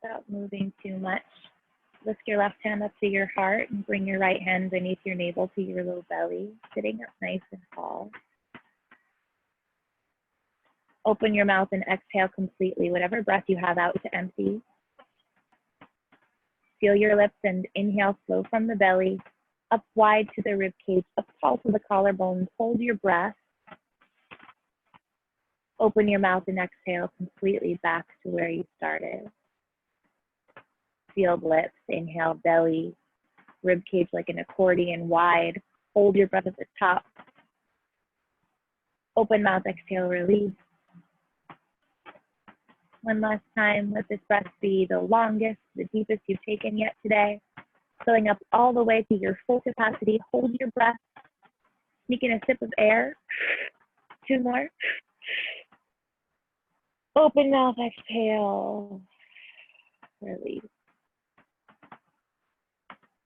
without moving too much. Lift your left hand up to your heart and bring your right hand beneath your navel to your low belly, sitting up nice and tall. Open your mouth and exhale completely, whatever breath you have out to empty. Feel your lips and inhale slow from the belly, up wide to the rib cage, up tall to the collarbones. Hold your breath. Open your mouth and exhale completely back to where you started. Feel lips, inhale, belly, rib cage like an accordion wide. Hold your breath at the top. Open mouth, exhale, release. One last time, let this breath be the longest, the deepest you've taken yet today. Filling up all the way to your full capacity. Hold your breath. Sneak in a sip of air. 2 more. Open mouth, exhale. Release.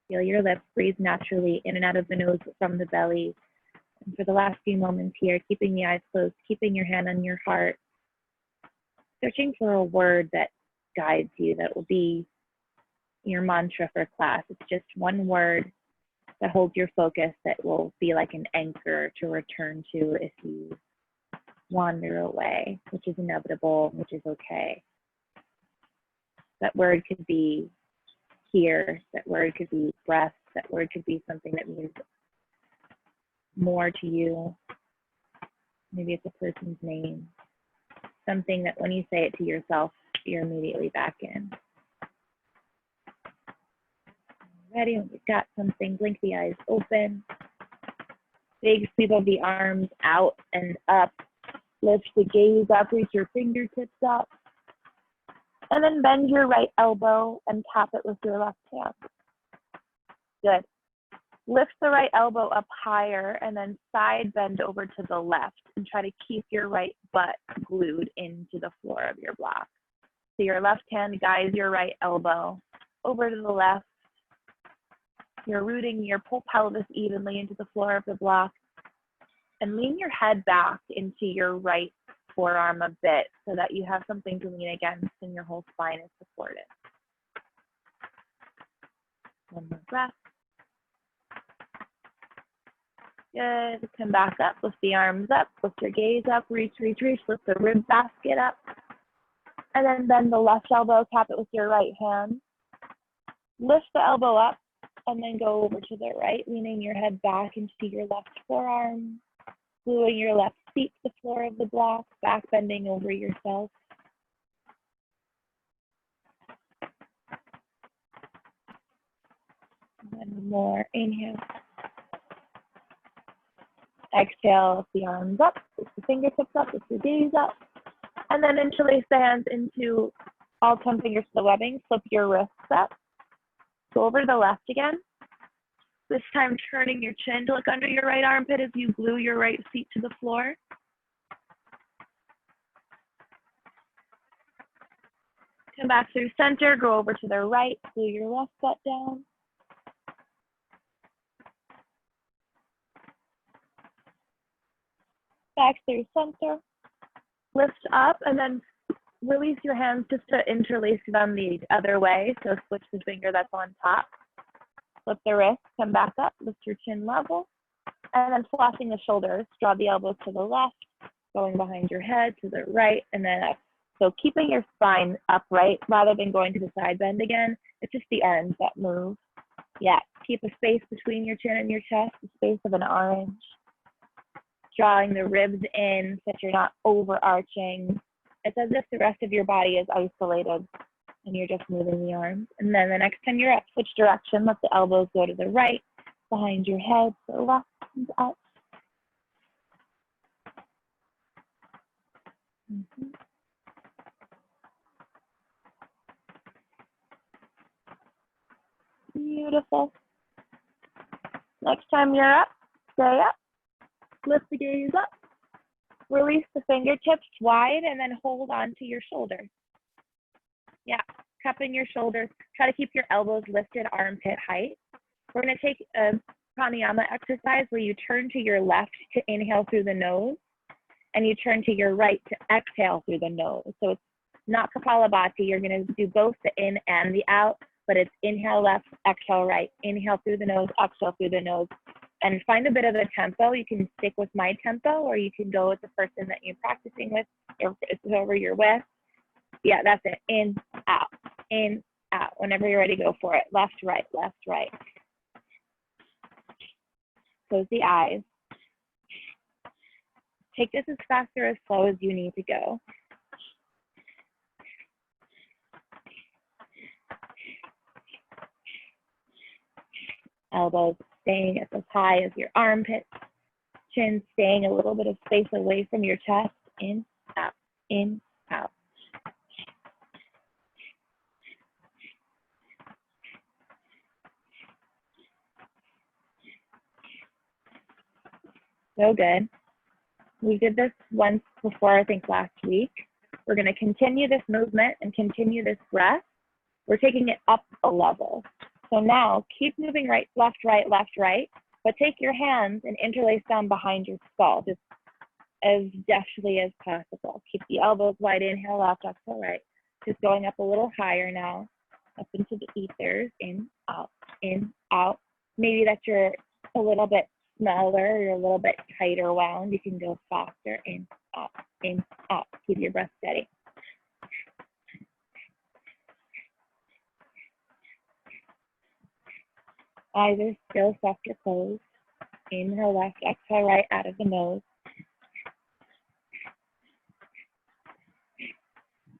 Feel your lips breathe naturally in and out of the nose from the belly. And for the last few moments here, keeping the eyes closed, keeping your hand on your heart, searching for a word that guides you, that will be your mantra for class. It's just one word that holds your focus, that will be like an anchor to return to if you wander away, which is inevitable, which is okay. That word could be here, that word could be breath, that word could be something that means more to you. Maybe it's a person's name. Something that when you say it to yourself, you're immediately back in. Ready? When you've got something, blink the eyes open. Big sweep of the arms out and up. Lift the gaze up, reach your fingertips up. And then bend your right elbow and tap it with your left hand. Good. Lift the right elbow up higher and then side bend over to the left and try to keep your right butt glued into the floor of your block. So your left hand guides your right elbow over to the left. You're rooting your pelvis evenly into the floor of the block, and lean your head back into your right forearm a bit so that you have something to lean against and your whole spine is supported. One more breath. Good. Come back up. Lift the arms up. Lift your gaze up. Reach, reach, reach. Lift the rib basket up. And then bend the left elbow. Tap it with your right hand. Lift the elbow up and then go over to the right, leaning your head back into your left forearm, gluing your left feet to the floor of the block, back bending over yourself. One more. Inhale. Exhale, lift the arms up, lift the fingertips up, lift your gaze up, and then interlace the hands into all 10 fingers to the webbing. Flip your wrists up. Go over to the left again. This time turning your chin to look under your right armpit as you glue your right feet to the floor. Come back through center, go over to the right, glue your left butt down. Back through center, lift up, and then release your hands just to interlace them the other way. So switch the finger that's on top. Flip the wrist, come back up, lift your chin level, and then flossing the shoulders, draw the elbows to the left, going behind your head to the right, and then up. So keeping your spine upright rather than going to the side bend again. It's just the arms that move. Yeah, keep a space between your chin and your chest, the space of an orange. Drawing the ribs in so that you're not overarching. It's as if the rest of your body is isolated and you're just moving the arms. And then the next time you're up, switch direction, let the elbows go to the right, behind your head, to the left and up. Beautiful. Next time you're up, stay up. Lift the gaze up, release the fingertips wide, and then hold on to your shoulders. Yeah, cupping your shoulders. Try to keep your elbows lifted, armpit height. We're going to take a pranayama exercise where you turn to your left to inhale through the nose, and you turn to your right to exhale through the nose. So it's not Kapalabhati. You're going to do both the in and the out, but it's inhale left, exhale right. Inhale through the nose, exhale through the nose. And find a bit of a tempo. You can stick with my tempo, or you can go with the person that you're practicing with, or whoever you're with. Yeah, that's it. In, out. Whenever you're ready, go for it. Left, right, left, right. Close the eyes. Take this as fast or as slow as you need to go. Elbows staying as high as your armpits. Chin staying a little bit of space away from your chest. In, out, in, out. So good. We did this once before, I think last week. We're going to continue this movement and continue this breath. We're taking it up a level. So now keep moving right, left, right, but take your hands and interlace down behind your skull, just as deftly as possible. Keep the elbows wide, inhale left, exhale right. Just going up a little higher now, up into the ethers, in, out. Maybe that you're a little bit smaller, you're a little bit tighter wound. You can go faster, in, out. Keep your breath steady. Eyes are still soft or closed. Inhale left, exhale right out of the nose.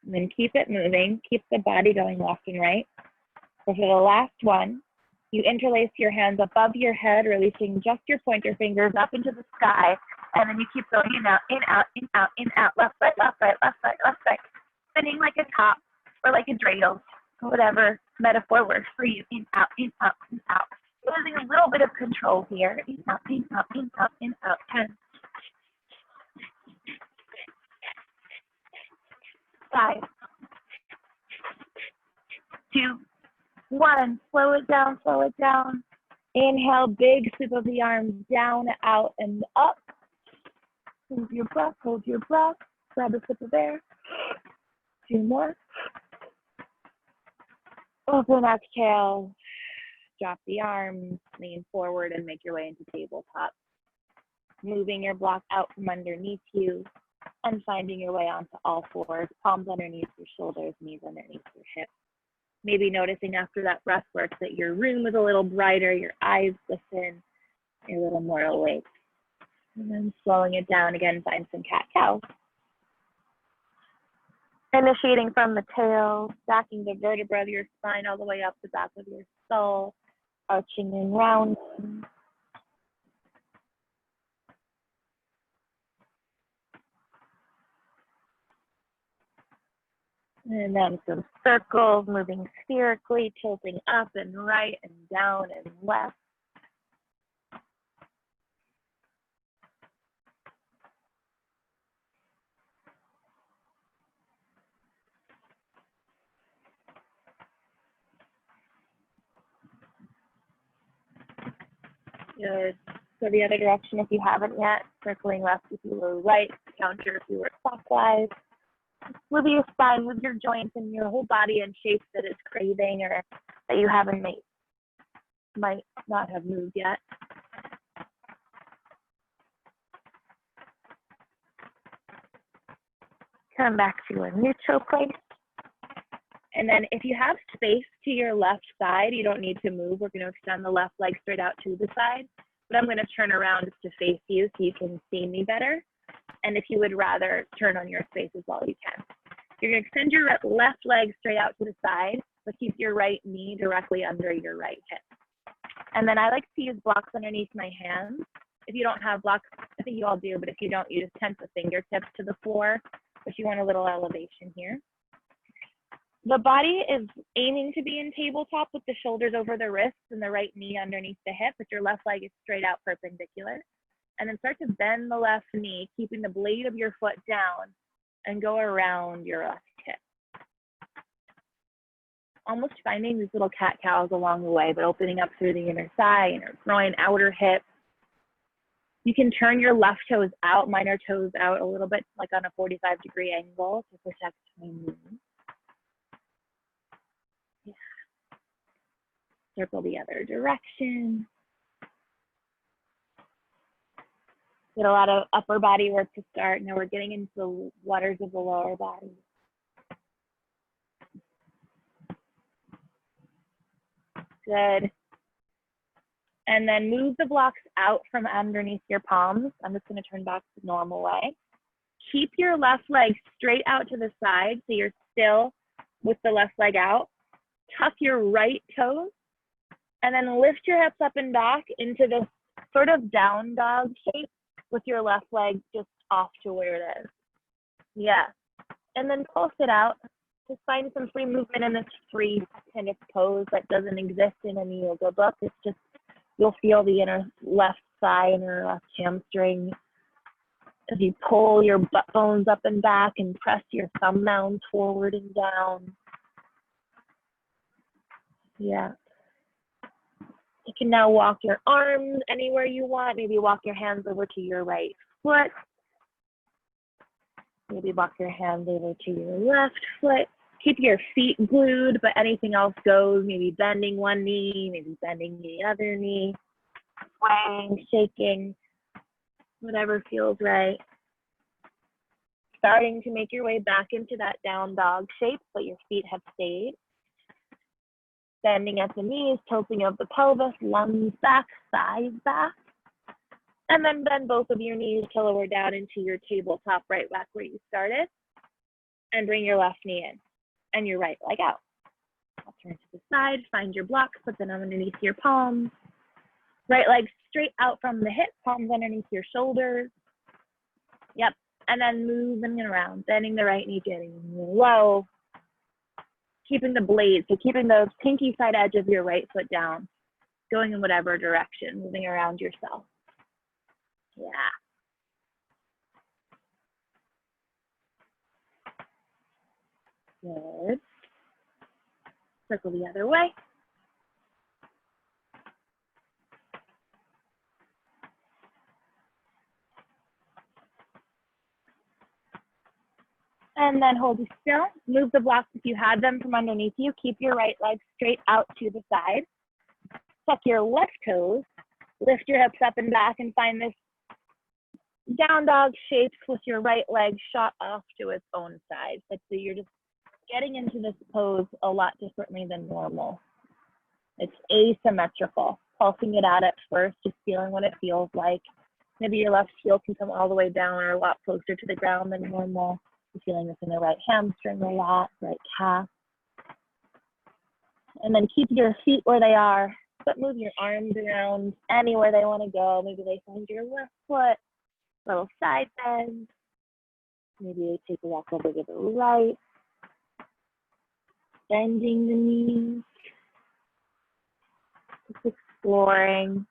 And then keep it moving. Keep the body going left and right. So for the last one, you interlace your hands above your head, releasing just your pointer fingers up into the sky. And then you keep going in, out, in, out, in, out, in, out, left, right, left, right, left, right, left, right. Spinning like a top or like a dreidel, whatever metaphor works for you. In, out, in, out, in, out. Losing a little bit of control here. In, out, in, out, in, out, in, out. 10. 5. 2. 1. Slow it down, slow it down. Inhale, big sweep of the arms down, out, and up. Hold your breath, hold your breath. Grab a sip of air. 2 more. Open exhale. Drop the arms, lean forward, and make your way into tabletop. Moving your block out from underneath you and finding your way onto all fours, palms underneath your shoulders, knees underneath your hips. Maybe noticing after that breath work that your room is a little brighter, your eyes glisten, you're a little more awake. And then slowing it down again, find some cat-cow. Initiating from the tail, stacking the vertebra of your spine all the way up the back of your skull, arching and rounding. And then some circles, moving spherically, tilting up and right and down and left. Good. Go the other direction if you haven't yet. Circling left if you were right, counter if you were clockwise. Move your spine, move your joints and your whole body in shapes that it's craving or that you haven't made, might not have moved yet. Come back to a neutral place. And then if you have space to your left side, you don't need to move. We're going to extend the left leg straight out to the side. But I'm going to turn around just to face you so you can see me better. And if you would rather turn on your space as well, you can. You're going to extend your left leg straight out to the side, but keep your right knee directly under your right hip. And then I like to use blocks underneath my hands. If you don't have blocks, I think you all do, but if you don't, you just tense the fingertips to the floor. If you want a little elevation here. The body is aiming to be in tabletop with the shoulders over the wrists and the right knee underneath the hip, but your left leg is straight out perpendicular. And then start to bend the left knee, keeping the blade of your foot down and go around your left hip. Almost finding these little cat-cows along the way, but opening up through the inner thigh, inner groin, outer hip. You can turn your left toes out. Mine are toes out a little bit, like on a 45-degree angle to protect my knees. Yeah. Circle the other direction. Did a lot of upper body work to start. Now we're getting into the waters of the lower body. Good. And then move the blocks out from underneath your palms. I'm just going to turn back to the normal way. Keep your left leg straight out to the side, so you're still with the left leg out. Tuck your right toes, and then lift your hips up and back into this sort of down dog shape with your left leg just off to where it is. Yeah. And then pulse it out. Just find some free movement in this free kind of pose that doesn't exist in any yoga book. It's just, you'll feel the inner left thigh, inner left hamstring as you pull your butt bones up and back and press your thumb mounds forward and down. Yeah. You can now walk your arms anywhere you want. Maybe walk your hands over to your right foot. Maybe walk your hands over to your left foot. Keep your feet glued, but anything else goes. Maybe bending one knee, maybe bending the other knee, swaying, shaking, whatever feels right. Starting to make your way back into that down dog shape, but your feet have stayed. Bending at the knees, tilting of the pelvis, lungs back, thighs back. And then bend both of your knees to lower down into your tabletop right back where you started. And bring your left knee in and your right leg out. I'll turn to the side, find your blocks, put them underneath your palms. Right leg straight out from the hip, palms underneath your shoulders. Yep, and then moving around, bending the right knee, getting low. Keeping the blades, so keeping the pinky side edge of your right foot down, going in whatever direction, moving around yourself. Yeah. Good. Circle the other way. And then hold it still. Move the blocks if you had them from underneath you. Keep your right leg straight out to the side. Tuck your left toes. Lift your hips up and back and find this down dog shape with your right leg shot off to its own side. So you're just getting into this pose a lot differently than normal. It's asymmetrical. Pulsing it out at first, just feeling what it feels like. Maybe your left heel can come all the way down or a lot closer to the ground than normal. You're feeling this in the right hamstring a lot, right calf. And then keep your feet where they are, but move your arms around anywhere they want to go. Maybe they find your left foot, little side bend. Maybe they take a walk over to the right. Bending the knees. Just exploring.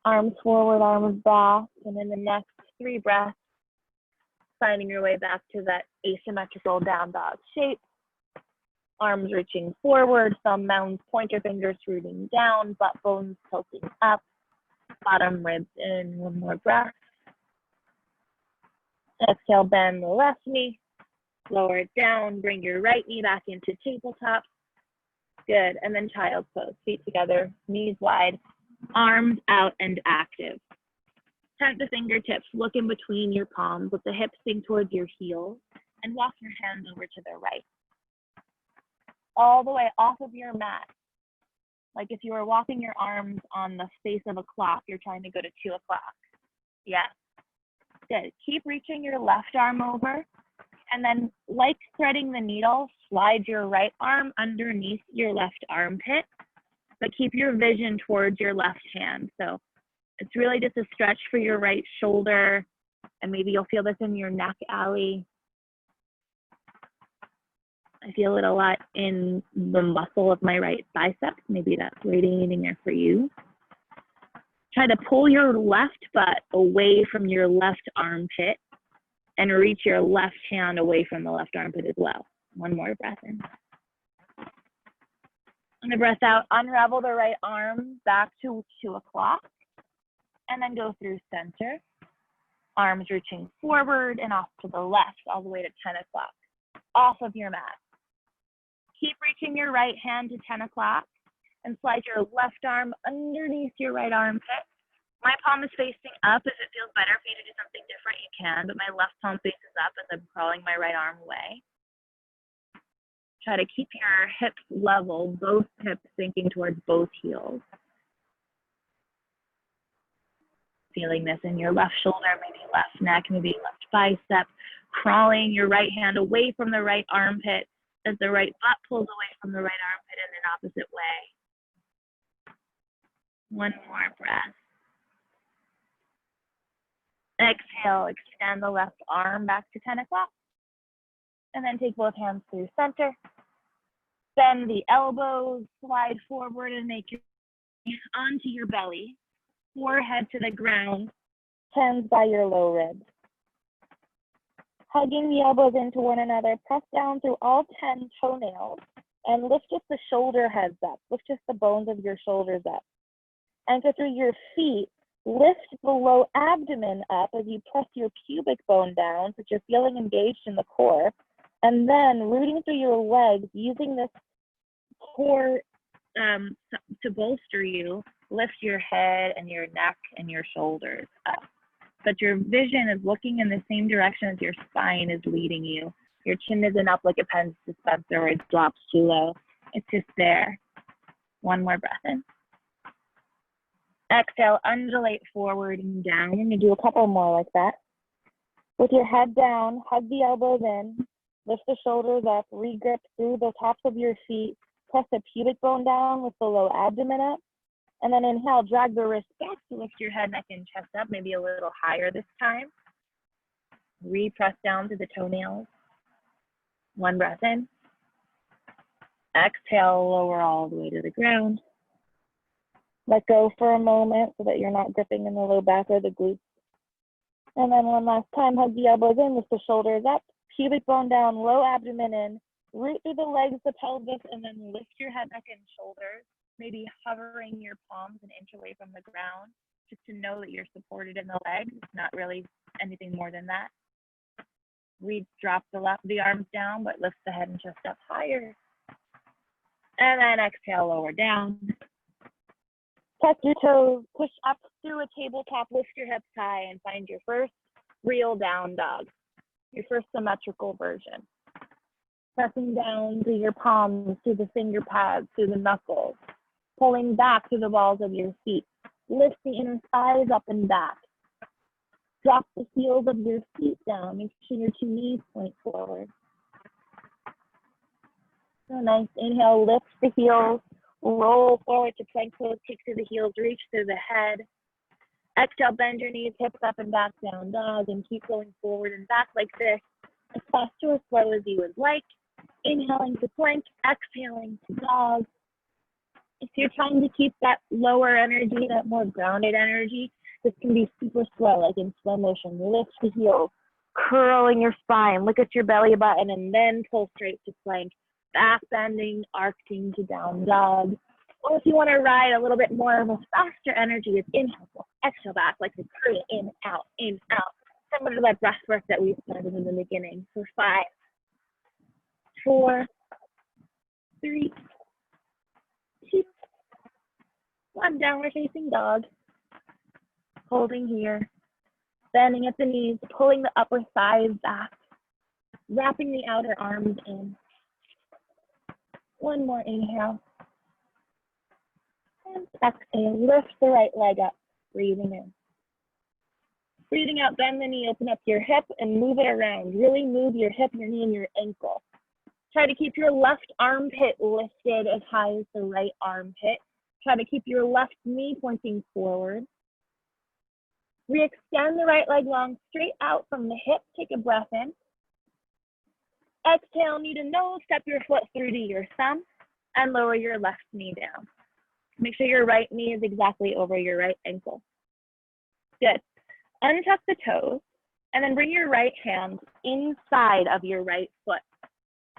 Arms forward, arms back. And in the next 3 breaths, finding your way back to that asymmetrical down dog shape. Arms reaching forward, thumb mounds, pointer fingers rooting down, butt bones tilting up, bottom ribs in. 1 more breath. Exhale, bend the left knee, lower it down, bring your right knee back into tabletop. Good, and then child's pose, feet together, knees wide, arms out and active. Turn the fingertips, look in between your palms with the hips sink towards your heels, and walk your hands over to the right. All the way off of your mat. Like if you were walking your arms on the face of a clock, you're trying to go to 2 o'clock. Yeah. Good. Keep reaching your left arm over, and then like threading the needle, slide your right arm underneath your left armpit, but keep your vision towards your left hand. So it's really just a stretch for your right shoulder, and maybe you'll feel this in your neck alley. I feel it a lot in the muscle of my right bicep. Maybe that's radiating there for you. Try to pull your left butt away from your left armpit and reach your left hand away from the left armpit as well. 1 more breath in. On the breath out, unravel the right arm back to 2 o'clock. and then go through center. Arms reaching forward and off to the left, all the way to 10 o'clock, off of your mat. Keep reaching your right hand to 10 o'clock and slide your left arm underneath your right armpit. My palm is facing up. If it feels better for you to do something different, you can, but my left palm faces up as I'm crawling my right arm away. Try to keep your hips level, both hips sinking towards both heels. Feeling this in your left shoulder, maybe left neck, maybe left bicep, crawling your right hand away from the right armpit as the right butt pulls away from the right armpit in an opposite way. One more breath. Exhale, extend the left arm back to 10 o'clock. And then take both hands through center. Bend the elbows, slide forward and make your onto your belly. Forehead to the ground, hands by your low ribs. Hugging the elbows into one another, press down through all 10 toenails and lift just the shoulder heads up. Lift just the bones of your shoulders up. Anchor through your feet, lift the low abdomen up as you press your pubic bone down so that you're feeling engaged in the core. And then rooting through your legs, using this core to bolster you, lift your head and your neck and your shoulders up. But your vision is looking in the same direction as your spine is leading you. Your chin isn't up like a pen dispenser or it drops too low. It's just there. One more breath in. Exhale, undulate forward and down. We're gonna do a couple more like that. With your head down, hug the elbows in, lift the shoulders up, regrip through the tops of your feet, press the pubic bone down with the low abdomen up, and then inhale, drag the wrist back to lift your head, neck, and chest up, maybe a little higher this time. Repress down to the toenails. One breath in. Exhale, lower all the way to the ground. Let go for a moment so that you're not gripping in the low back or the glutes. And then one last time, hug the elbows in, lift the shoulders up, pubic bone down, low abdomen in, root through the legs, the pelvis, and then lift your head, neck, and shoulders, maybe hovering your palms an inch away from the ground, just to know that you're supported in the legs. It's not really anything more than that. Drop the arms down, but lift the head and chest up higher. And then exhale, lower down. Tuck your toes, push up through a tabletop, lift your hips high, and find your first real down dog, your first symmetrical version. Pressing down through your palms, through the finger pads, through the knuckles, pulling back through the balls of your feet. Lift the inner thighs up and back. Drop the heels of your feet down. Make sure your two knees point forward. So nice. Inhale, lift the heels. Roll forward to plank pose, kick through the heels, reach through the head. Exhale, bend your knees, hips up and back, down dog, and keep going forward and back like this, as fast or as slow as you would like. Inhaling to plank, exhaling to dog. If you're trying to keep that lower energy, that more grounded energy, this can be super slow, like in slow motion. Lift the heels, curling your spine, look at your belly button, and then pull straight to plank. Back bending, arcing to down dog. Or if you want to ride a little bit more of a faster energy, it's inhale, exhale back, like the Korean, in, out, similar to that breath work that we started in the beginning. So 5, 4, 3, 2, 1, downward facing dog. Holding here, bending at the knees, pulling the upper thighs back, wrapping the outer arms in. One more inhale. And exhale, lift the right leg up, breathing in. Breathing out, bend the knee, open up your hip and move it around. Really move your hip, your knee, and your ankle. Try to keep your left armpit lifted as high as the right armpit. Try to keep your left knee pointing forward. Re-extend the right leg long, straight out from the hip. Take a breath in. Exhale, knee to nose, step your foot through to your thumb and lower your left knee down. Make sure your right knee is exactly over your right ankle. Good. Untuck the toes and then bring your right hand inside of your right foot.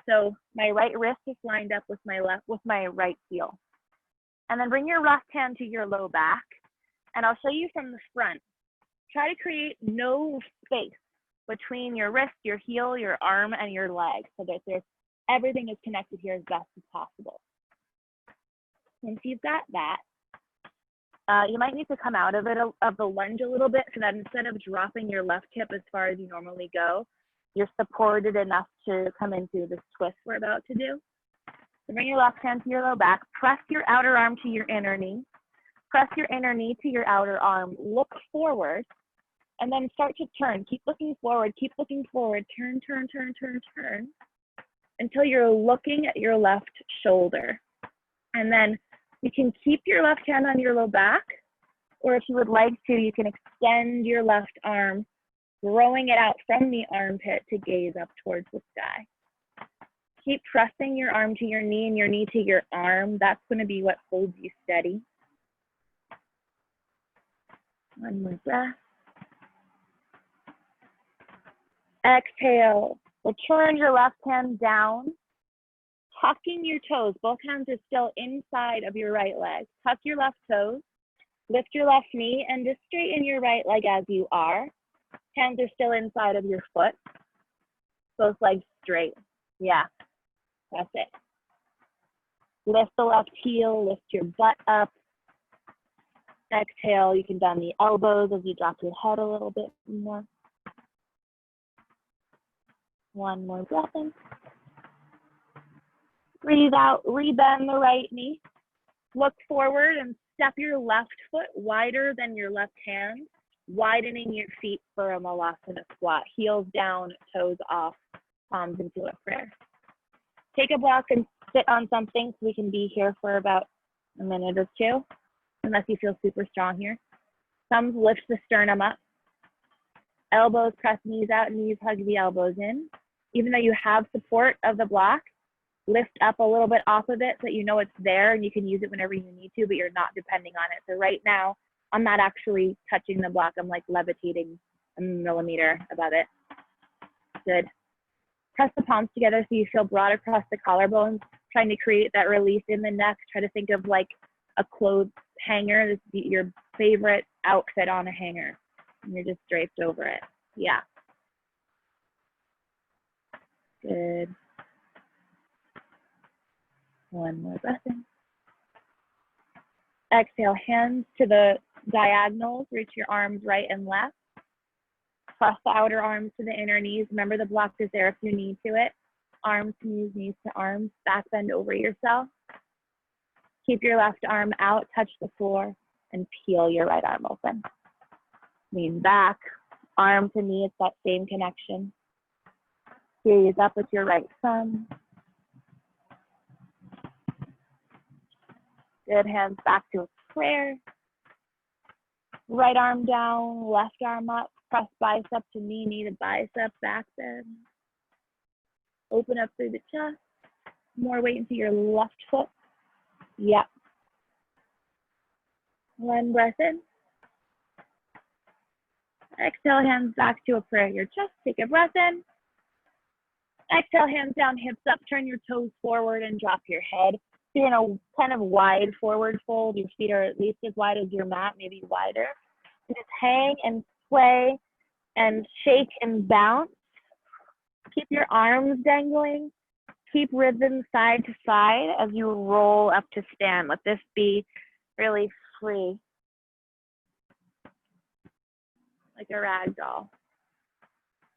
So my right wrist is lined up with my right heel. And then bring your left hand to your low back And I'll show you from the front. Try to create no space between your wrist, your heel, your arm, and your leg so that everything is connected here as best as possible. Once you've got that, you might need to come out of the lunge a little bit so that instead of dropping your left hip as far as you normally go, you're supported enough to come into this twist we're about to do. So bring your left hand to your low back, press your outer arm to your inner knee, press your inner knee to your outer arm, look forward, and then start to turn. Keep looking forward, turn, turn, turn, turn, turn, until you're looking at your left shoulder. And then you can keep your left hand on your low back, or if you would like to, you can extend your left arm, throwing it out from the armpit to gaze up towards the sky. Keep pressing your arm to your knee and your knee to your arm. That's going to be what holds you steady. One more breath. Exhale. Return your left hand down, tucking your toes. Both hands are still inside of your right leg. Tuck your left toes, lift your left knee, and just straighten your right leg as you are. Hands are still inside of your foot. Both legs straight. Yeah. That's it. Lift the left heel, lift your butt up. Exhale, you can bend the elbows as you drop your head a little bit more. One more breath in. Breathe out, rebend the right knee. Look forward and step your left foot wider than your left hand, widening your feet for a Malasana squat. Heels down, toes off, palms into a prayer. Take a block and sit on something so we can be here for about a minute or two, unless you feel super strong here. Thumbs lift the sternum up. Elbows press knees out, knees hug the elbows in. Even though you have support of the block, lift up a little bit off of it so that you know it's there and you can use it whenever you need to, but you're not depending on it. So right now, I'm not actually touching the block. I'm like levitating a millimeter above it. Good. Press the palms together so you feel broad across the collarbones, trying to create that release in the neck. Try to think of like a clothes hanger. This is your favorite outfit on a hanger. And you're just draped over it. Yeah. Good. One more breath in. Exhale, hands to the diagonals. Reach your arms right and left. Press the outer arms to the inner knees. Remember the block is there if you need to it. Arms to knees, knees to arms. Back bend over yourself. Keep your left arm out, touch the floor, and peel your right arm open. Lean back, arm to knee, it's that same connection. Gaze up with your right thumb. Good, hands back to a prayer. Right arm down, left arm up. Press bicep to knee, knee to bicep, back bend. Open up through the chest. More weight into your left foot. Yep. One breath in. Exhale, hands back to a prayer your chest. Take a breath in. Exhale, hands down, hips up. Turn your toes forward and drop your head. You're in a kind of wide forward fold. Your feet are at least as wide as your mat, maybe wider. Just hang and sway and shake and bounce. Keep your arms dangling. Keep rhythm side to side as you roll up to stand. Let this be really free, like a rag doll.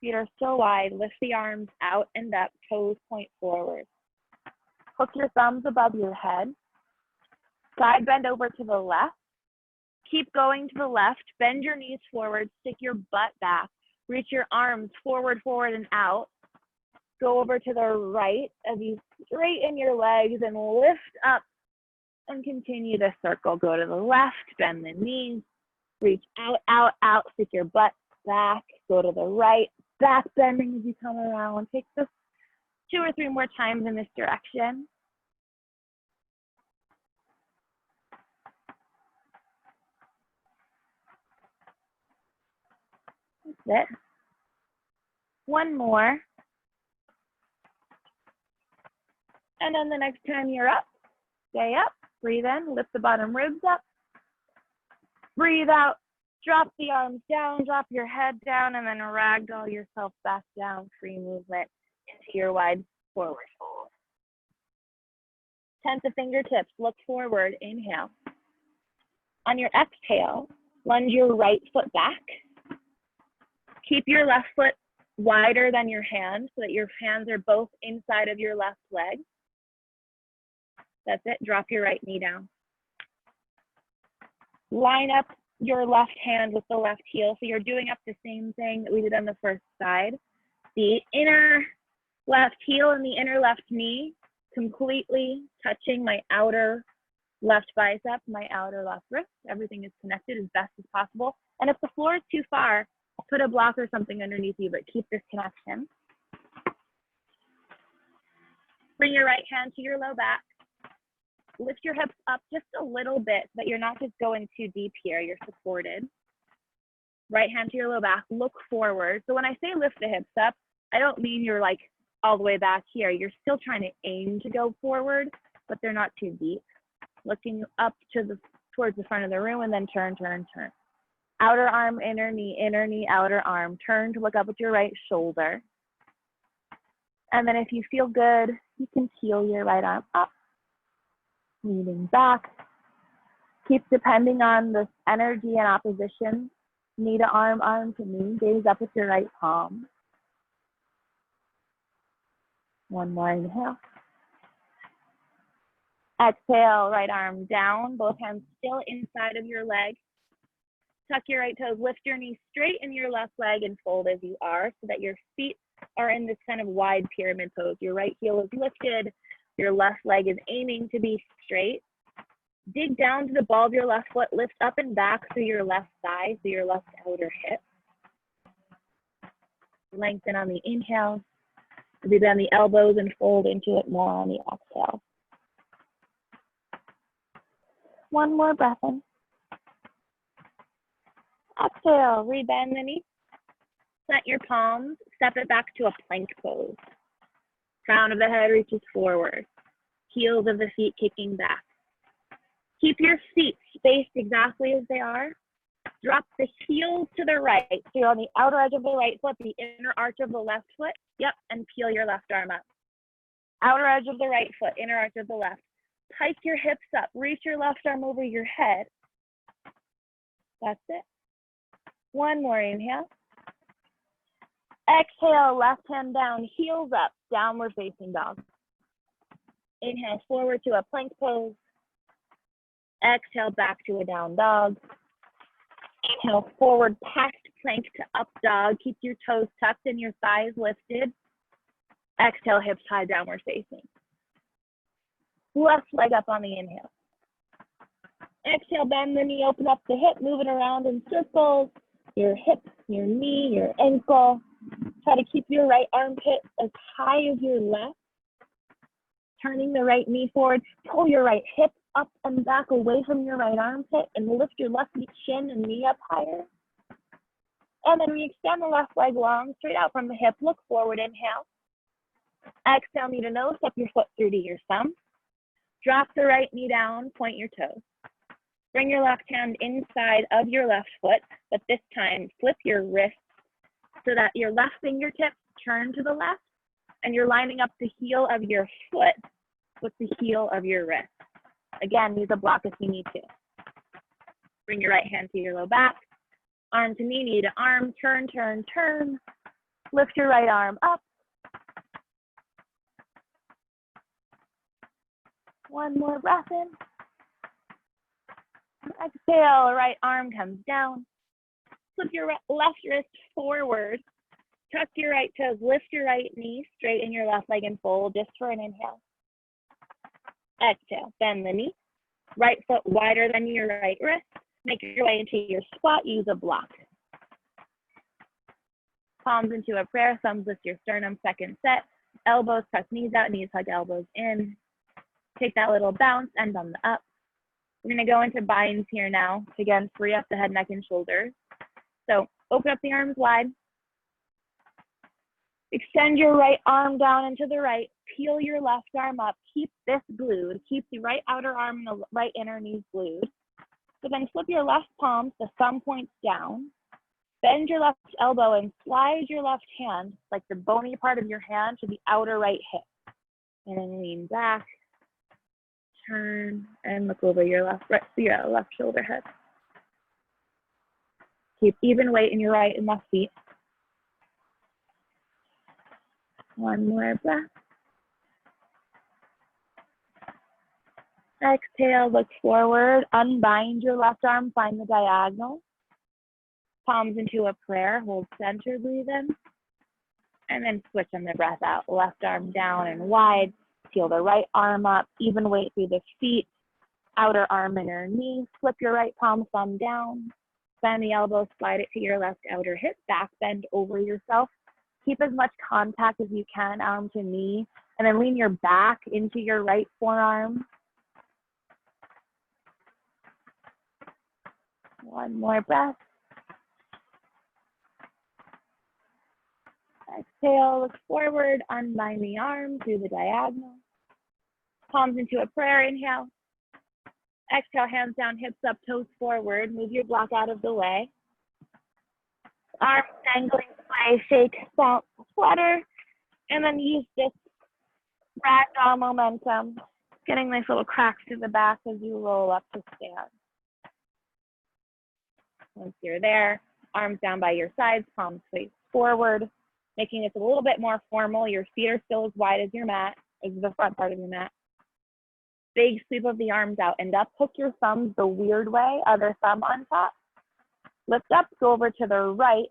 Feet are still wide. Lift the arms out and up. Toes point forward. Hook your thumbs above your head. Side bend over to the left. Keep going to the left. Bend your knees forward. Stick your butt back. Reach your arms forward, forward, and out. Go over to the right as you straighten your legs and lift up and continue the circle. Go to the left, bend the knees, reach out, out, out, stick your butt back. Go to the right, back bending as you come around. Take this 2 or 3 more times in this direction. That's it. One more. And then the next time you're up, stay up, breathe in, lift the bottom ribs up. Breathe out, drop the arms down, drop your head down, and then ragdoll yourself back down, free movement into your wide forward fold. 10 to fingertips, look forward, inhale. On your exhale, lunge your right foot back. Keep your left foot wider than your hand so that your hands are both inside of your left leg. That's it, drop your right knee down. Line up your left hand with the left heel. So you're doing up the same thing that we did on the first side. The inner left heel and the inner left knee completely touching my outer left bicep, my outer left wrist. Everything is connected as best as possible. And if the floor is too far, put a block or something underneath you, but keep this connection. Bring your right hand to your low back. Lift your hips up just a little bit so that you're not just going too deep here, you're supported. Right hand to your low back, look forward. So when I say lift the hips up, I don't mean you're like all the way back here. You're still trying to aim to go forward, but they're not too deep. Looking up to towards the front of the room and then turn, turn, turn. Outer arm, inner knee, outer arm. Turn to look up at your right shoulder. And then if you feel good, you can peel your right arm up. Leaning back. Keep depending on the energy and opposition. Knee to arm, arm to knee. Gaze up with your right palm. One more inhale. Exhale, right arm down. Both hands still inside of your leg. Tuck your right toes, lift your knees straight in your left leg and fold as you are so that your feet are in this kind of wide pyramid pose. Your right heel is lifted. Your left leg is aiming to be straight. Dig down to the ball of your left foot, lift up and back through your left thigh, through your left outer hip. Lengthen on the inhale. Breathe down the elbows and fold into it more on the exhale. One more breath in. Exhale, rebend the knee. Plant your palms, step it back to a plank pose. Crown of the head reaches forward. Heels of the feet kicking back. Keep your feet spaced exactly as they are. Drop the heels to the right. So you're on the outer edge of the right foot, the inner arch of the left foot. Yep, and peel your left arm up. Outer edge of the right foot, inner arch of the left. Pike your hips up. Reach your left arm over your head. That's it. One more inhale. Exhale, left hand down, heels up, downward facing dog. Inhale, forward to a plank pose. Exhale, back to a down dog. Inhale, forward past plank to up dog. Keep your toes tucked and your thighs lifted. Exhale, hips high, downward facing. Left leg up on the inhale. Exhale, bend the knee, open up the hip, moving around in circles. Your hip, your knee, your ankle. Try to keep your right armpit as high as your left. Turning the right knee forward. Pull your right hip up and back away from your right armpit and lift your left shin and knee up higher. And then we extend the left leg long, straight out from the hip. Look forward, inhale. Exhale, knee to nose, step your foot through to your thumb. Drop the right knee down, point your toes. Bring your left hand inside of your left foot, but this time flip your wrist so that your left fingertips turn to the left and you're lining up the heel of your foot with the heel of your wrist. Again, use a block if you need to. Bring your right hand to your low back, arm to knee to arm, turn, turn, turn. Lift your right arm up. One more breath in. Exhale, right arm comes down. Flip your left wrist forward. Tuck your right toes, lift your right knee, straighten your left leg and fold just for an inhale. Exhale, bend the knee. Right foot wider than your right wrist. Make your way into your squat, use a block. Palms into a prayer, thumbs lift your sternum, second set. Elbows press knees out, knees hug elbows in. Take that little bounce, end on the up. We're gonna go into binds here now to again free up the head, neck, and shoulders. So open up the arms wide. Extend your right arm down into the right. Peel your left arm up. Keep this glued. Keep the right outer arm and the right inner knees glued. So then flip your left palm, the thumb points down. Bend your left elbow and slide your left hand, like the bony part of your hand, to the outer right hip. And then lean back, turn, and look over your left shoulder head. Keep even weight in your right and left feet. One more breath. Exhale, look forward, unbind your left arm, find the diagonal. Palms into a prayer, hold center, breathe in. And then switch on the breath out. Left arm down and wide. Peel the right arm up, even weight through the feet. Outer arm and your knee. Flip your right palm, thumb down. Bend the elbow, slide it to your left outer hip. Back bend over yourself. Keep as much contact as you can, arm to knee. And then lean your back into your right forearm. One more breath. Exhale, look forward, unbind the arm through the diagonal. Palms into a prayer, inhale. Exhale, hands down, hips up, toes forward. Move your block out of the way. Arms dangling, sway, shake, bounce, flutter. And then use this ragdoll momentum, getting nice little cracks to the back as you roll up to stand. Once you're there, arms down by your sides, palms face forward, making this a little bit more formal. Your feet are still as wide as your mat, as the front part of your mat. Big sweep of the arms out and up. Hook your thumbs the weird way, other thumb on top. Lift up, go over to the right.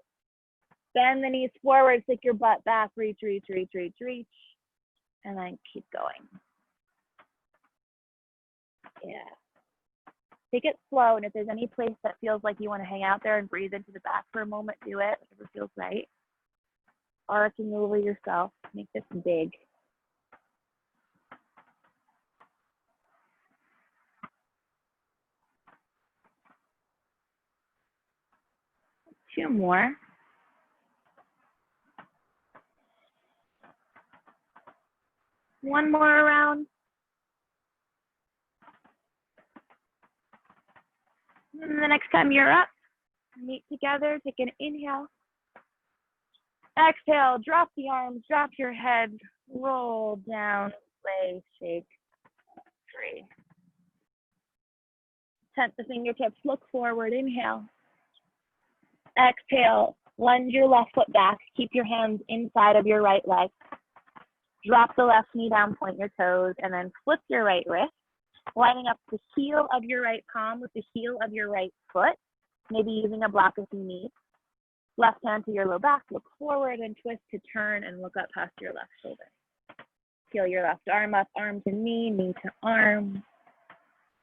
Bend the knees forward, stick your butt back, reach, reach, reach, reach, reach. And then keep going. Yeah. Take it slow, and if there's any place that feels like you want to hang out there and breathe into the back for a moment, do it, whatever feels right. Arcing over yourself, make this big. Two more. One more round. And the next time you're up, meet together, take an inhale. Exhale, drop the arms, drop your head, roll down, sway, shake, free. Tent the fingertips, look forward, inhale. Exhale, lunge your left foot back, keep your hands inside of your right leg. Drop the left knee down, point your toes, and then flip your right wrist, lining up the heel of your right palm with the heel of your right foot, maybe using a block if you need. Left hand to your low back, look forward and twist to turn and look up past your left shoulder. Peel your left arm up, arm to knee, knee to arm.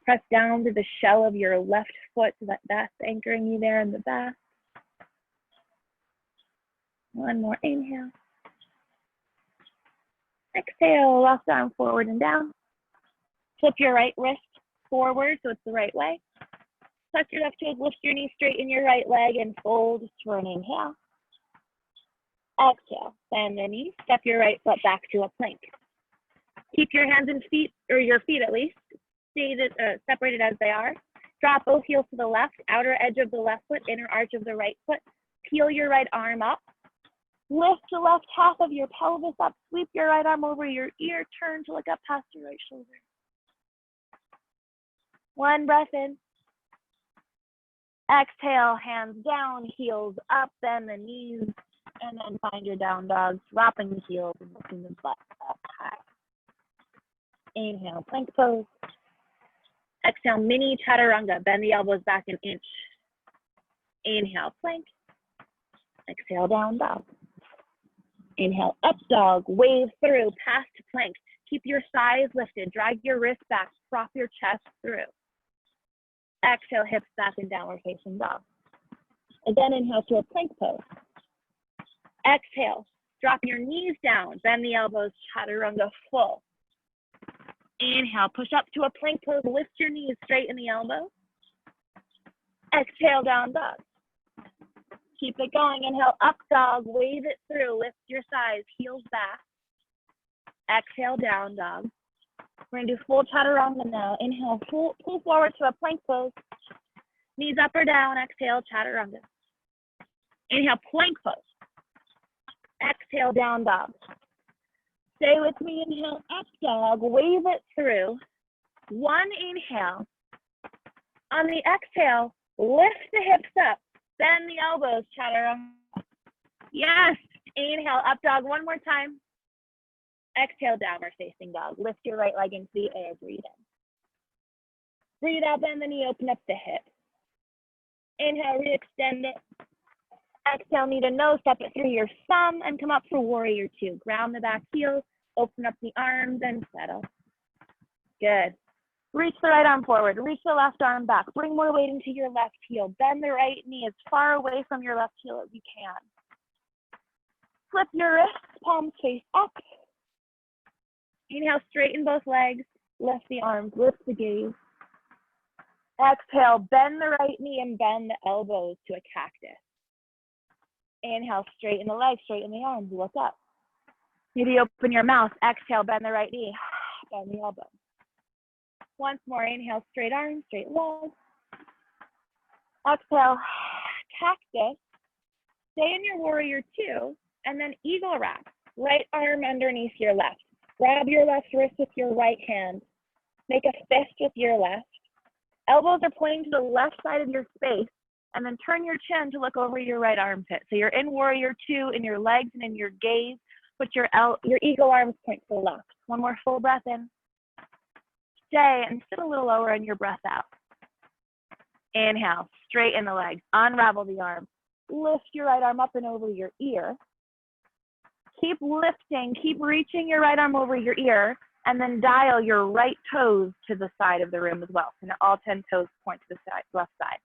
Press down to the shell of your left foot so that that's anchoring you there in the back. One more inhale. Exhale, left arm forward and down. Flip your right wrist forward so it's the right way. Tuck your left toes, lift your knee, straighten your right leg, and fold for an inhale. Exhale, bend the knee, step your right foot back to a plank. Keep your hands and feet, or your feet at least, separated as they are. Drop both heels to the left, outer edge of the left foot, inner arch of the right foot. Peel your right arm up. Lift the left half of your pelvis up. Sweep your right arm over your ear. Turn to look up past your right shoulder. One breath in. Exhale, hands down, heels up, bend the knees, and then find your down dog, dropping the heels and lifting the butt up high. Inhale, plank pose. Exhale, mini chaturanga, bend the elbows back an inch. Inhale, plank. Exhale, down dog. Inhale, up dog, wave through, past plank. Keep your thighs lifted, drag your wrists back, prop your chest through. Exhale, hips back in downward facing dog. Again, inhale to a plank pose. Exhale, drop your knees down, bend the elbows, chaturanga full. Inhale, push up to a plank pose, lift your knees, straighten the elbows. Exhale, down dog. Keep it going, inhale, up dog, wave it through, lift your thighs, heels back. Exhale, down dog. We're gonna do full chaturanga now. Inhale, pull forward to a plank pose. Knees up or down, exhale, chaturanga. Inhale, plank pose. Exhale, down dog. Stay with me, inhale, up dog, wave it through. One inhale. On the exhale, lift the hips up, bend the elbows, chaturanga. Yes, inhale, up dog, one more time. Exhale, downward facing dog. Lift your right leg into the air, breathe in. Breathe out, bend the knee, open up the hip. Inhale, re-extend it. Exhale, knee to nose, step it through your thumb and come up for warrior two. Ground the back heel, open up the arms and settle. Good. Reach the right arm forward, reach the left arm back. Bring more weight into your left heel. Bend the right knee as far away from your left heel as you can. Flip your wrists, palms face up. Inhale, straighten both legs, lift the arms, lift the gaze. Exhale, bend the right knee and bend the elbows to a cactus. Inhale, straighten the legs, straighten the arms, look up. Maybe open your mouth. Exhale, bend the right knee, bend the elbow. Once more, inhale, straight arms, straight legs. Exhale, cactus. Stay in your warrior two, and then eagle wrap. Right arm underneath your left. Grab your left wrist with your right hand. Make a fist with your left. Elbows are pointing to the left side of your space, and then turn your chin to look over your right armpit. So you're in warrior two in your legs and in your gaze, but your eagle arms point to the left. One more full breath in. Stay and sit a little lower in your breath out. Inhale, straighten the legs, unravel the arm. Lift your right arm up and over your ear. Keep lifting, keep reaching your right arm over your ear, and then dial your right toes to the side of the room as well. So now all 10 toes point to the left side.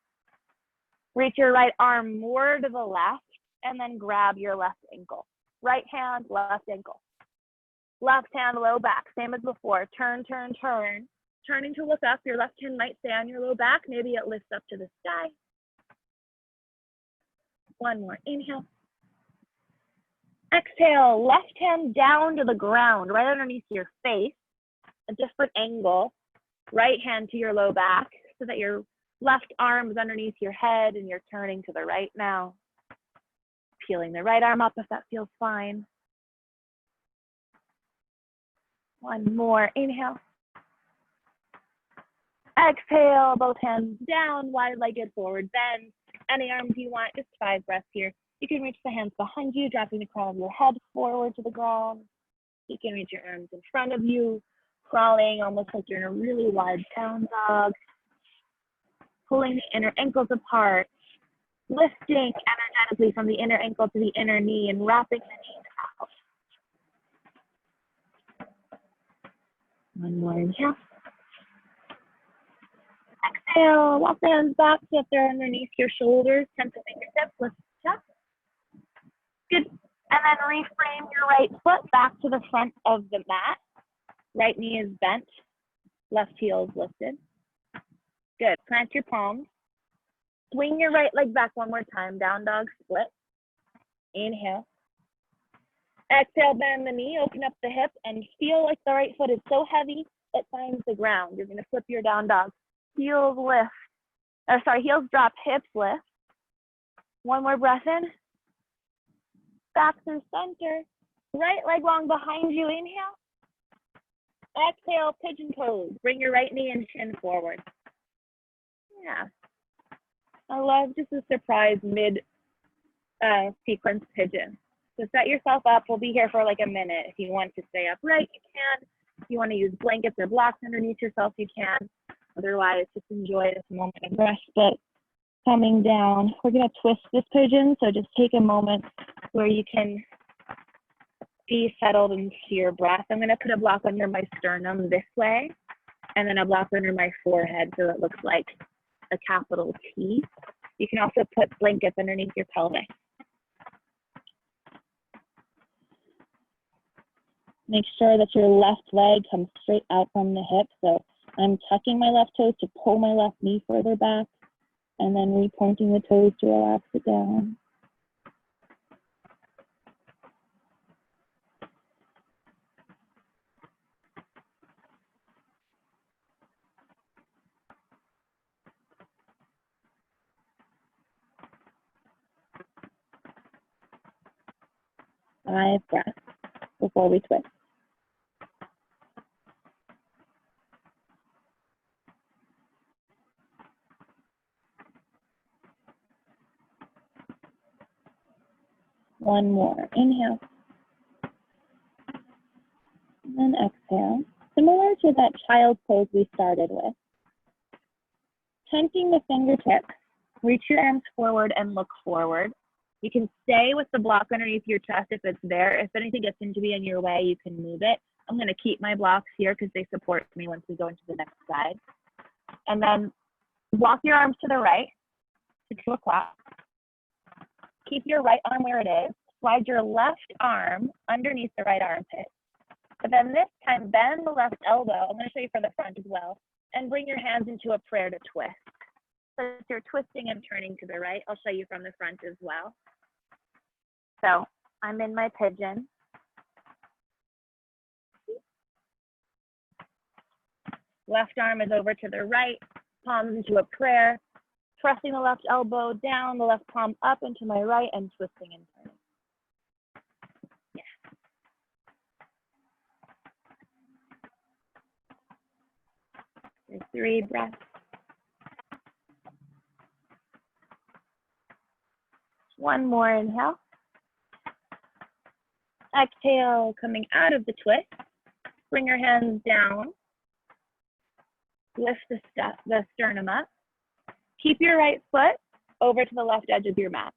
Reach your right arm more to the left, and then grab your left ankle. Right hand, left ankle. Left hand, low back, same as before. Turn, turn, turn. Turning to look up, your left hand might stay on your low back. Maybe it lifts up to the sky. One more, inhale. Exhale, left hand down to the ground, right underneath your face, a different angle. Right hand to your low back so that your left arm is underneath your head and you're turning to the right now. Peeling the right arm up if that feels fine. One more, inhale. Exhale, both hands down, wide-legged forward bend. Any arms you want, just 5 breaths here. You can reach the hands behind you, dropping the crown of your head forward to the ground. You can reach your arms in front of you, crawling almost like you're in a really wide down dog. Pulling the inner ankles apart, lifting energetically from the inner ankle to the inner knee and wrapping the knees out. One more inhale. Exhale, walk the hands back so if they're underneath your shoulders, 10 to fingertips, lift the chest. Good. And then reframe your right foot back to the front of the mat. Right knee is bent, left heel is lifted. Good. Plant your palms. Swing your right leg back one more time. Down dog split. Inhale. Exhale, bend the knee, open up the hip, and feel like the right foot is so heavy it finds the ground. You're going to flip your down dog. Heels lift. Heels drop, hips lift. One more breath in. Back through center. Right leg long behind you. Inhale. Exhale, pigeon pose. Bring your right knee and chin forward. Yeah. I love just a surprise mid-sequence pigeon. So set yourself up. We'll be here for like a minute. If you want to stay upright, you can. If you want to use blankets or blocks underneath yourself, you can. Otherwise, just enjoy this moment of respite. Coming down. We're going to twist this pigeon, so just take a moment where you can be settled into your breath. I'm going to put a block under my sternum this way, and then a block under my forehead so it looks like a capital T. You can also put blankets underneath your pelvis. Make sure that your left leg comes straight out from the hip. So I'm tucking my left toes to pull my left knee further back, and then repointing the toes to relax it down. 5 breaths before we twist. One more. Inhale. And then exhale. Similar to that child pose we started with. Tenting the fingertips, reach your arms forward and look forward. You can stay with the block underneath your chest if it's there. If anything gets to be in your way, you can move it. I'm going to keep my blocks here because they support me once we go into the next side. And then walk your arms to the right to 2 o'clock. Keep your right arm where it is. Slide your left arm underneath the right armpit. But then this time, bend the left elbow. I'm going to show you from the front as well. And bring your hands into a prayer to twist. So if you're twisting and turning to the right, I'll show you from the front as well. So I'm in my pigeon. Left arm is over to the right, palms into a prayer, pressing the left elbow down, the left palm up into my right, and twisting and turning. Yeah. There's 3 breaths. One more inhale. Exhale, coming out of the twist. Bring your hands down. Lift the sternum up. Keep your right foot over to the left edge of your mat.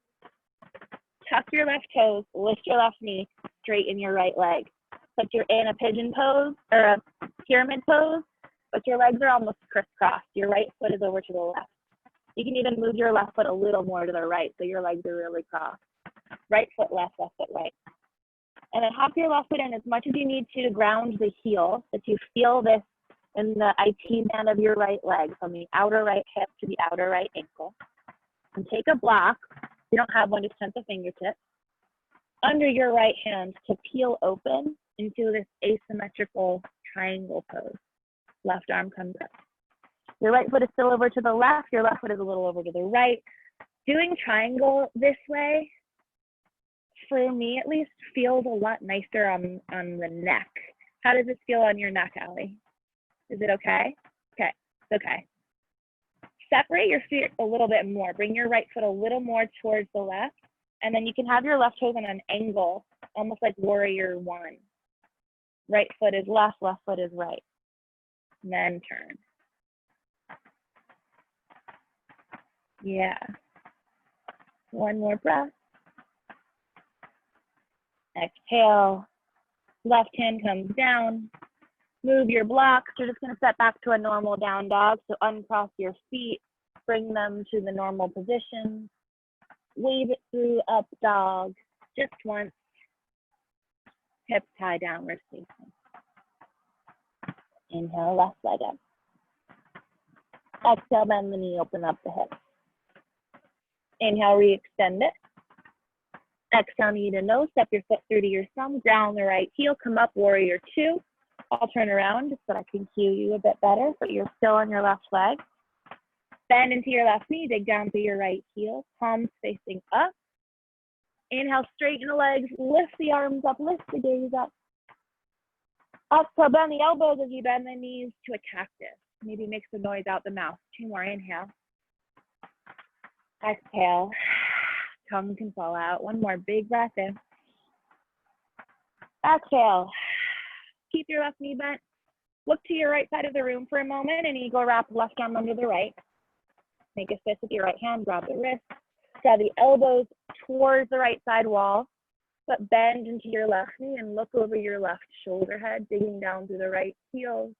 Tuck your left toes, lift your left knee, straighten your right leg. But you're in a pigeon pose or a pyramid pose, but your legs are almost crisscrossed. Your right foot is over to the left. You can even move your left foot a little more to the right so your legs are really crossed. Right foot left, left foot right. And then hop your left foot in as much as you need to ground the heel, that you feel this in the IT band of your right leg, from the outer right hip to the outer right ankle. And take a block, if you don't have one, just tent the fingertips, under your right hand to peel open into this asymmetrical triangle pose. Left arm comes up. Your right foot is still over to the left, your left foot is a little over to the right. Doing triangle this way, for me at least, feels a lot nicer on the neck. How does this feel on your neck, Allie? Is it okay? Okay, it's okay. Separate your feet a little bit more. Bring your right foot a little more towards the left, and then you can have your left toes on an angle, almost like warrior 1. Right foot is left foot is right. And then turn. Yeah. One more breath. Exhale. Left hand comes down. Move your blocks. You're just going to step back to a normal down dog. So uncross your feet. Bring them to the normal position. Wave it through up dog. Just once. Hips high, downward facing. Inhale, left leg up. Exhale, bend the knee, open up the hip. Inhale, re-extend it. Exhale, knee to nose, step your foot through to your thumb, ground the right heel, come up, warrior 2. I'll turn around just so I can cue you a bit better, but you're still on your left leg. Bend into your left knee, dig down through your right heel, palms facing up. Inhale, straighten the legs, lift the arms up, lift the gaze up. Exhale, bend the elbows as you bend the knees to a cactus. Maybe make some noise out the mouth. 2 more, inhale. Exhale, tongue can fall out. 1 more, big breath in. Exhale, keep your left knee bent. Look to your right side of the room for a moment and eagle wrap left arm under the right. Make a fist with your right hand, grab the wrist. Draw the elbows towards the right side wall, but bend into your left knee and look over your left shoulder head, digging down through the right heel.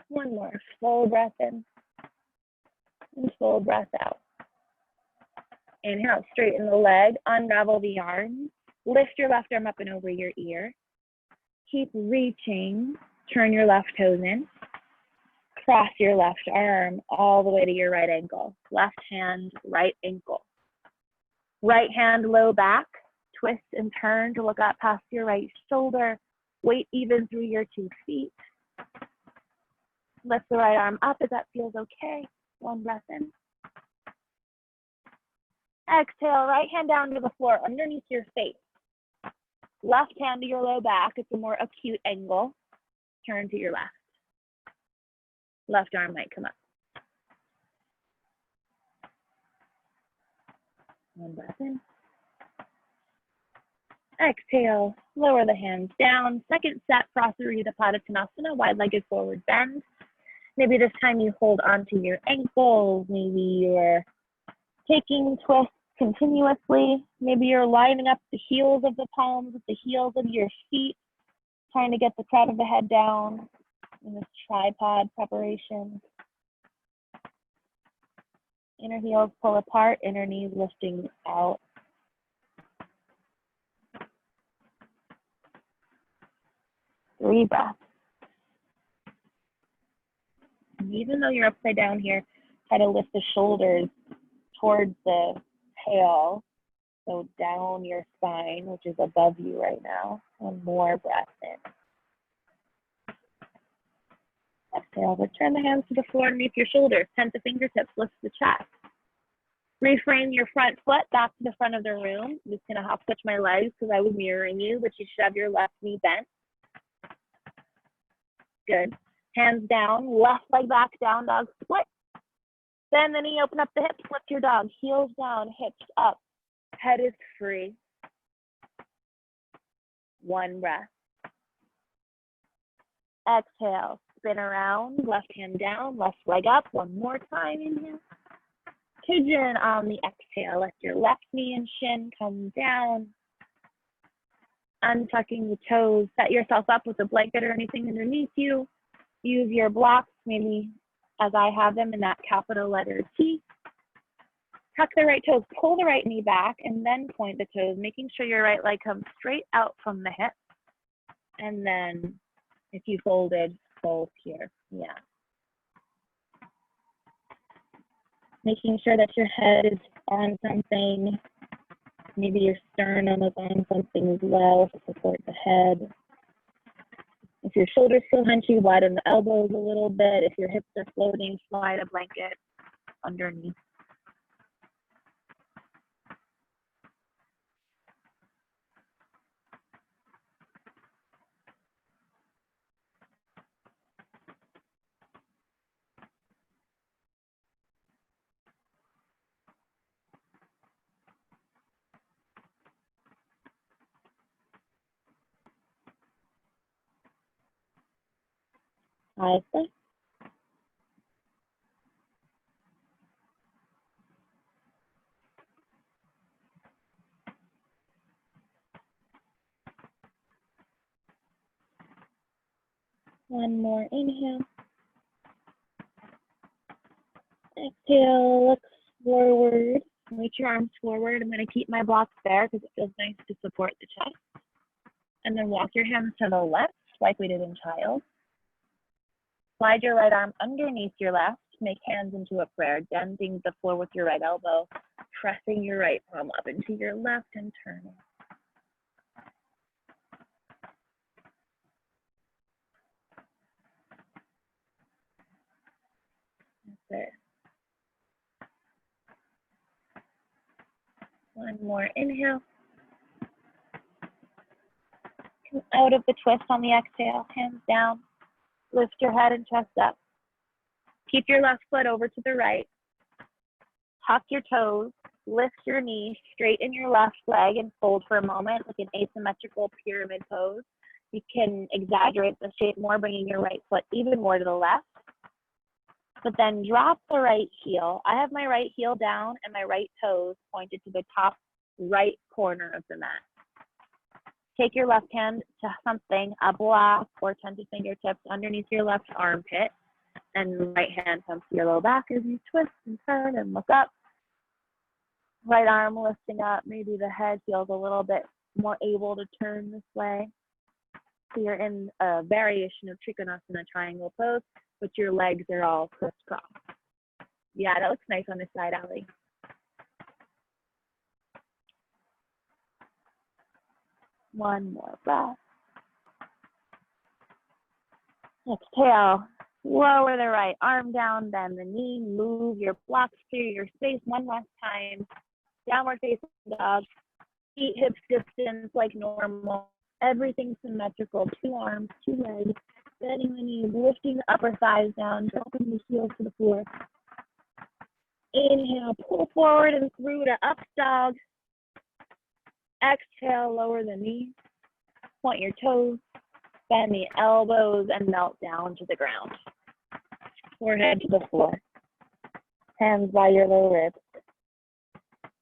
1 more, full breath in and full breath out. Inhale, straighten the leg, unravel the arms, lift your left arm up and over your ear. Keep reaching, turn your left toes in, cross your left arm all the way to your right ankle. Left hand, right ankle. Right hand low back, twist and turn to look up past your right shoulder. Weight even through your 2 feet. Lift the right arm up if that feels okay. 1 breath in. Exhale, right hand down to the floor underneath your face. Left hand to your low back. It's a more acute angle. Turn to your left. Left arm might come up. One breath in. Exhale, lower the hands down. Second set, Prasarita Padottanasana, wide-legged forward bend. Maybe this time you hold onto your ankles. Maybe you're taking twists continuously. Maybe you're lining up the heels of the palms with the heels of your feet, trying to get the crown of the head down in this tripod preparation. Inner heels pull apart, inner knees lifting out. Three breaths. And even though you're upside down here, try to lift the shoulders towards the tail, so down your spine, which is above you right now. One more breath in. Exhale, return the hands to the floor underneath your shoulders. Tent the fingertips, lift the chest. Reframe your front foot back to the front of the room. I'm just gonna hop switch my legs because I was mirroring you, but you should have your left knee bent. Good. Hands down, left leg back, down dog split. Bend the knee, open up the hips, lift your dog. Heels down, hips up. Head is free. One breath. Exhale, spin around, left hand down, left leg up. One more time, inhale. Pigeon on the exhale. Let your left knee and shin come down. Untucking the toes. Set yourself up with a blanket or anything underneath you. Use your blocks, maybe as I have them in that capital letter T. Tuck the right toes, pull the right knee back, and then point the toes, making sure your right leg comes straight out from the hip. And then if you folded, fold here. Yeah. Making sure that your head is on something. Maybe your sternum is on something as well to support the head. If your shoulders feel hunchy, widen the elbows a little bit. If your hips are floating, slide a blanket underneath. Nicely. One more inhale. Exhale, look forward. Reach your arms forward. I'm going to keep my blocks there because it feels nice to support the chest. And then walk your hands to the left, like we did in child. Slide your right arm underneath your left. Make hands into a prayer, denting the floor with your right elbow, pressing your right palm up into your left and turning. That's it. One more inhale. Come out of the twist on the exhale, hands down. Lift your head and chest up. Keep your left foot over to the right. Tuck your toes, lift your knee, straighten your left leg and fold for a moment like an asymmetrical pyramid pose. You can exaggerate the shape more, bringing your right foot even more to the left. But then drop the right heel. I have my right heel down and my right toes pointed to the top right corner of the mat. Take your left hand to something, a block or tented fingertips underneath your left armpit, and right hand comes to your low back as you twist and turn and look up. Right arm lifting up, maybe the head feels a little bit more able to turn this way. So you're in a variation of Trikonasana triangle pose, but your legs are all crisscross. Yeah, that looks nice on this side, Allie. One more breath. Exhale, lower the right arm down, bend the knee, move your blocks through your space one last time. Downward facing dog. Feet hips distance like normal. Everything symmetrical. 2 arms, 2 legs. Bending the knees, lifting the upper thighs down, dropping the heels to the floor. Inhale, pull forward and through to up dog. Exhale, lower the knees. Point your toes. Bend the elbows and melt down to the ground. Forehead to the floor. Hands by your low ribs.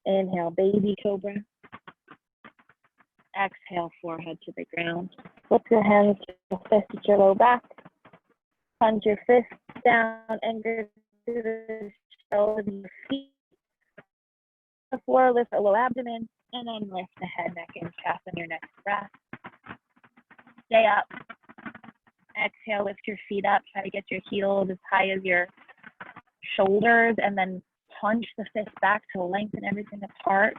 Inhale, baby cobra. Exhale, forehead to the ground. Flip your hands to the fist at your low back. Punch your fist down, anchor to the shoulder of your feet. The floor, lift the low abdomen, and then lift the head, neck, and chest on your next breath. Stay up. Exhale, lift your feet up. Try to get your heels as high as your shoulders, and then punch the fist back to lengthen everything apart.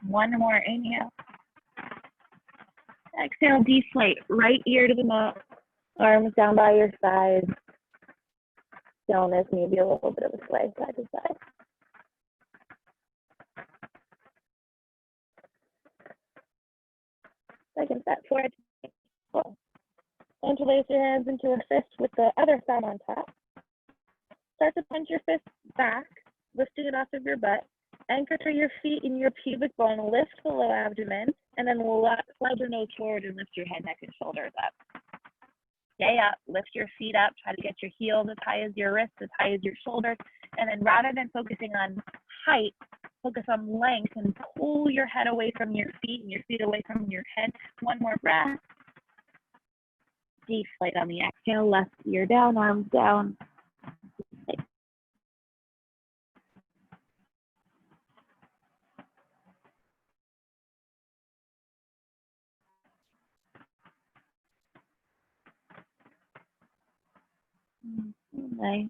One more inhale. Exhale, deflate. Right ear to the mat. Arms down by your sides. Stillness, maybe a little bit of a sway side to side. Second set, forward. Interlace your hands into a fist with the other thumb on top. Start to punch your fist back, lifting it off of your butt. Anchor to your feet in your pubic bone, lift the low abdomen, and then slide your nose forward and lift your head, neck, and shoulders up. Stay up, lift your feet up, try to get your heels as high as your wrists, as high as your shoulders, and then rather than focusing on height, focus on length and pull your head away from your feet and your feet away from your head. One more breath. Deflate on the exhale, left ear down, arms down. Nice.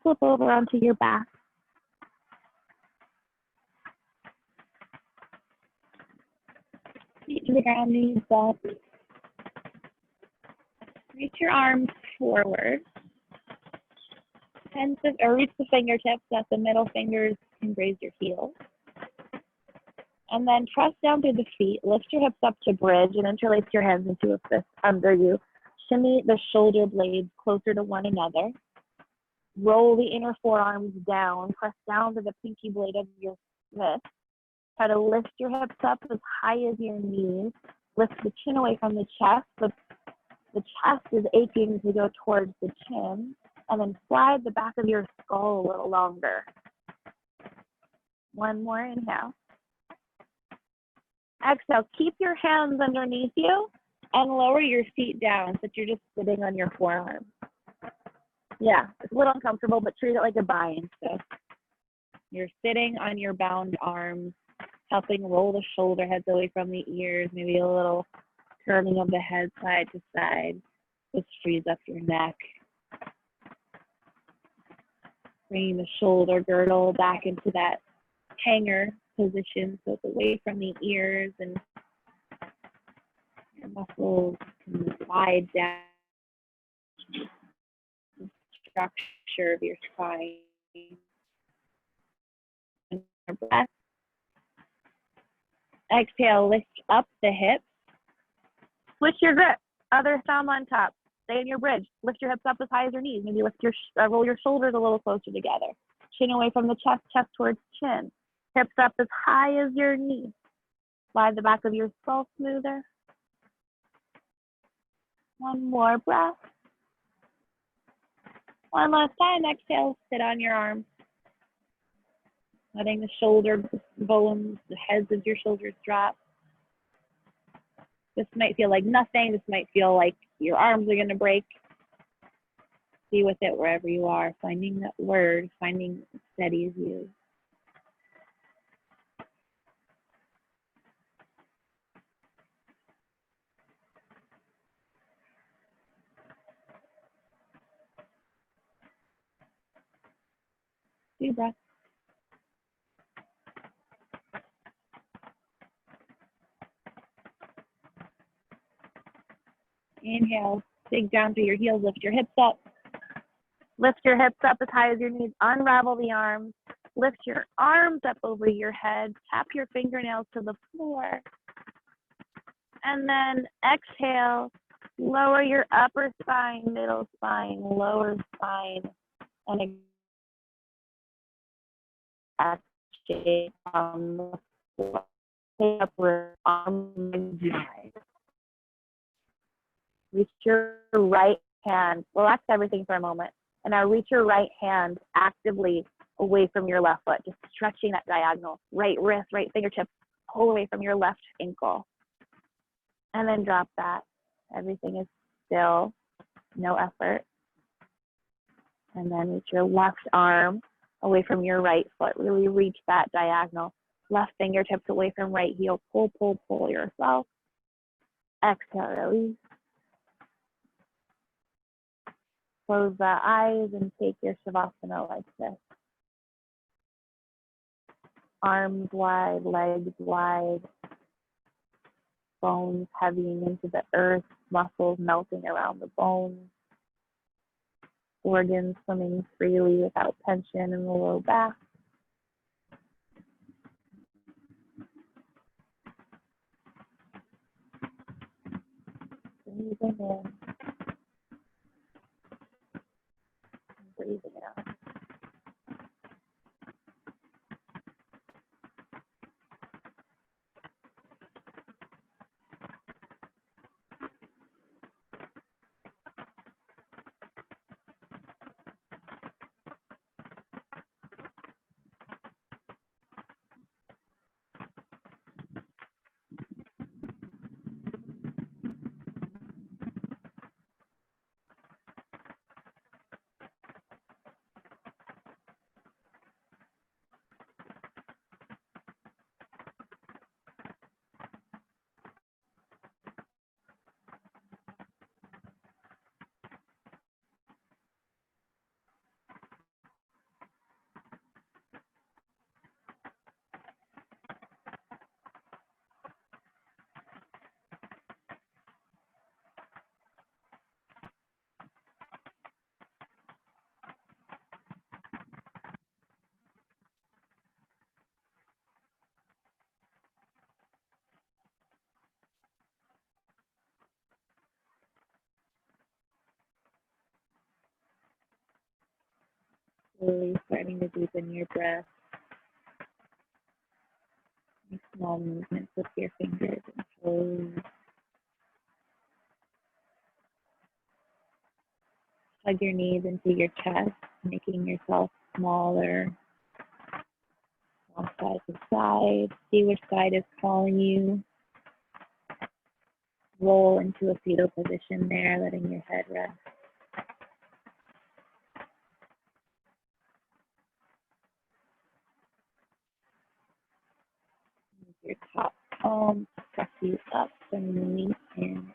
Flip over onto your back. Feet to the ground, knees up. Reach your arms forward. Reach the fingertips at the middle fingers and raise your heels. And then press down through the feet. Lift your hips up to bridge and interlace your hands into a fist under you. Shimmy the shoulder blades closer to one another. Roll the inner forearms down. Press down to the pinky blade of your fist. Try to lift your hips up as high as your knees. Lift the chin away from the chest. The chest is aching to go towards the chin. And then slide the back of your skull a little longer. One more inhale. Exhale, keep your hands underneath you and lower your feet down so that you're just sitting on your forearms. Yeah, it's a little uncomfortable, but treat it like a bind. So you're sitting on your bound arms, helping roll the shoulder heads away from the ears, maybe a little turning of the head side to side. Just frees up your neck. Bringing the shoulder girdle back into that hanger position so it's away from the ears and your muscles can slide down the structure of your spine. Breath. Exhale, lift up the hips. Switch your grip. Other thumb on top. Stay in your bridge. Lift your hips up as high as your knees. Maybe roll your shoulders a little closer together. Chin away from the chest, chest towards chin. Hips up as high as your knees. Slide the back of your skull smoother. One more breath. One last time. Exhale, sit on your arms. Letting the shoulder bones, the heads of your shoulders drop. This might feel like nothing. This might feel like your arms are going to break. Be with it wherever you are, finding that word, finding steady as you. Deep breath. Inhale, dig down through your heels, lift your hips up. Lift your hips up as high as your knees. Unravel the arms. Lift your arms up over your head. Tap your fingernails to the floor. And then exhale. Lower your upper spine, middle spine, lower spine, and shape on the floor. Take up your arms wide. Reach your right hand. Relax everything for a moment. And now reach your right hand actively away from your left foot, just stretching that diagonal. Right wrist, right fingertip, pull away from your left ankle. And then drop that. Everything is still, no effort. And then reach your left arm away from your right foot. Really reach that diagonal. Left fingertips away from right heel. Pull, pull, pull yourself. Exhale, release. Close the eyes and take your Shavasana like this. Arms wide, legs wide. Bones heavying into the earth. Muscles melting around the bones. Organs swimming freely without tension in the low back. Breathing in. Breathing out. Slowly starting to deepen your breath. Make small movements with your fingers and toes. Hug your knees into your chest, making yourself smaller. From side to side. See which side is calling you. Roll into a fetal position there, letting your head rest. Your top palm, press you up and release in.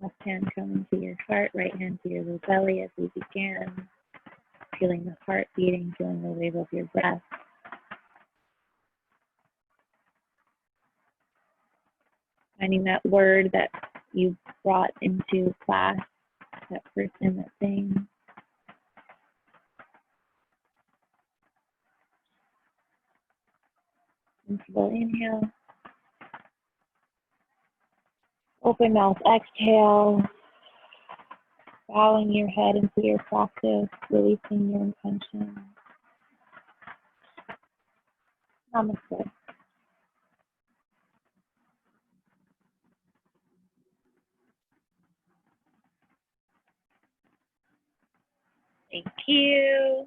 Left hand coming to your heart, right hand to your low belly as we begin. Feeling the heart beating, feeling the wave of your breath. Finding that word that you brought into class, that person, that thing. Comfortable inhale. Open mouth exhale. Bowing your head into your practice, releasing your intention. Namaste. Thank you.